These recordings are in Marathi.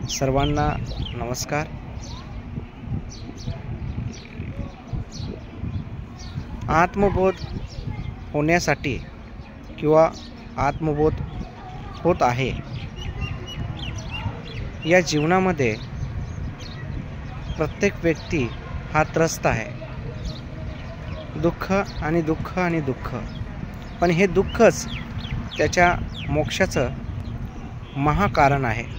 सर्वांना नमस्कार। आत्मबोध होण्यासाठी किंवा आत्मबोध होत आहे या जीवनामध्ये प्रत्येक व्यक्ती हा त्रस्त आहे। दुःख आणि दुःख आणि दुःख, पण हे दुःखच त्याच्या मोक्षाचं महाकारण आहे।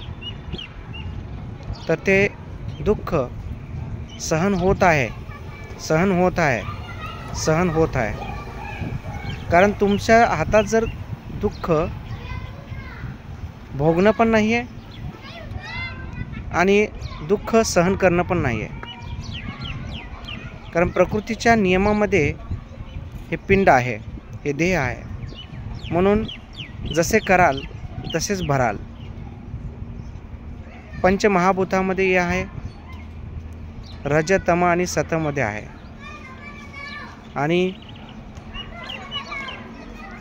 तर ते दुःख सहन होत आहे, सहन होत आहे, सहन होत आहे। कारण तुमच्या हातात जर दुःख भोगणं पण नाही आहे आणि दुःख सहन करणं पण नाही आहे। कारण प्रकृतीच्या नियमामध्ये हे पिंड आहे, हे देह आहे, म्हणून जसे कराल तसेच भराल। पंचमहाभूतामध्ये हे आहे, रज तम आणि सतमध्ये आहे, आणि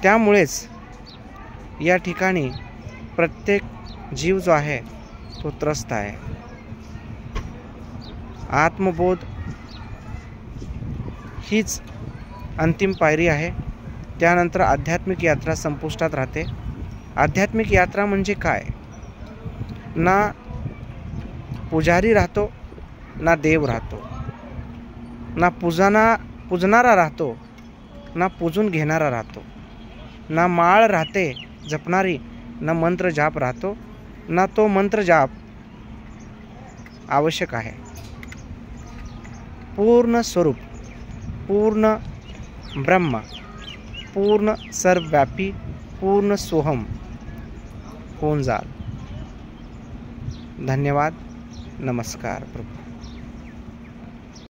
त्यामुळेच या ठिकाणी प्रत्येक जीव जो आहे तो त्रस्त आहे। आत्मबोध हीच अंतिम पायरी आहे। त्यानंतर आध्यात्मिक यात्रा संपुष्टात राहते। आध्यात्मिक यात्रा म्हणजे काय? ना पुजारी राहतो, ना देव राहतो, ना पूजणारा राहतो, ना पूजून घेणारा राहतो, ना माळ राहते जपणारी, ना मंत्र जाप राहतो, ना तो मंत्र जाप आवश्यक आहे। पूर्ण स्वरूप, पूर्ण ब्रह्म, पूर्ण सर्वव्यापी, पूर्ण सोहम होऊन जाल। धन्यवाद। नमस्कार प्रभू।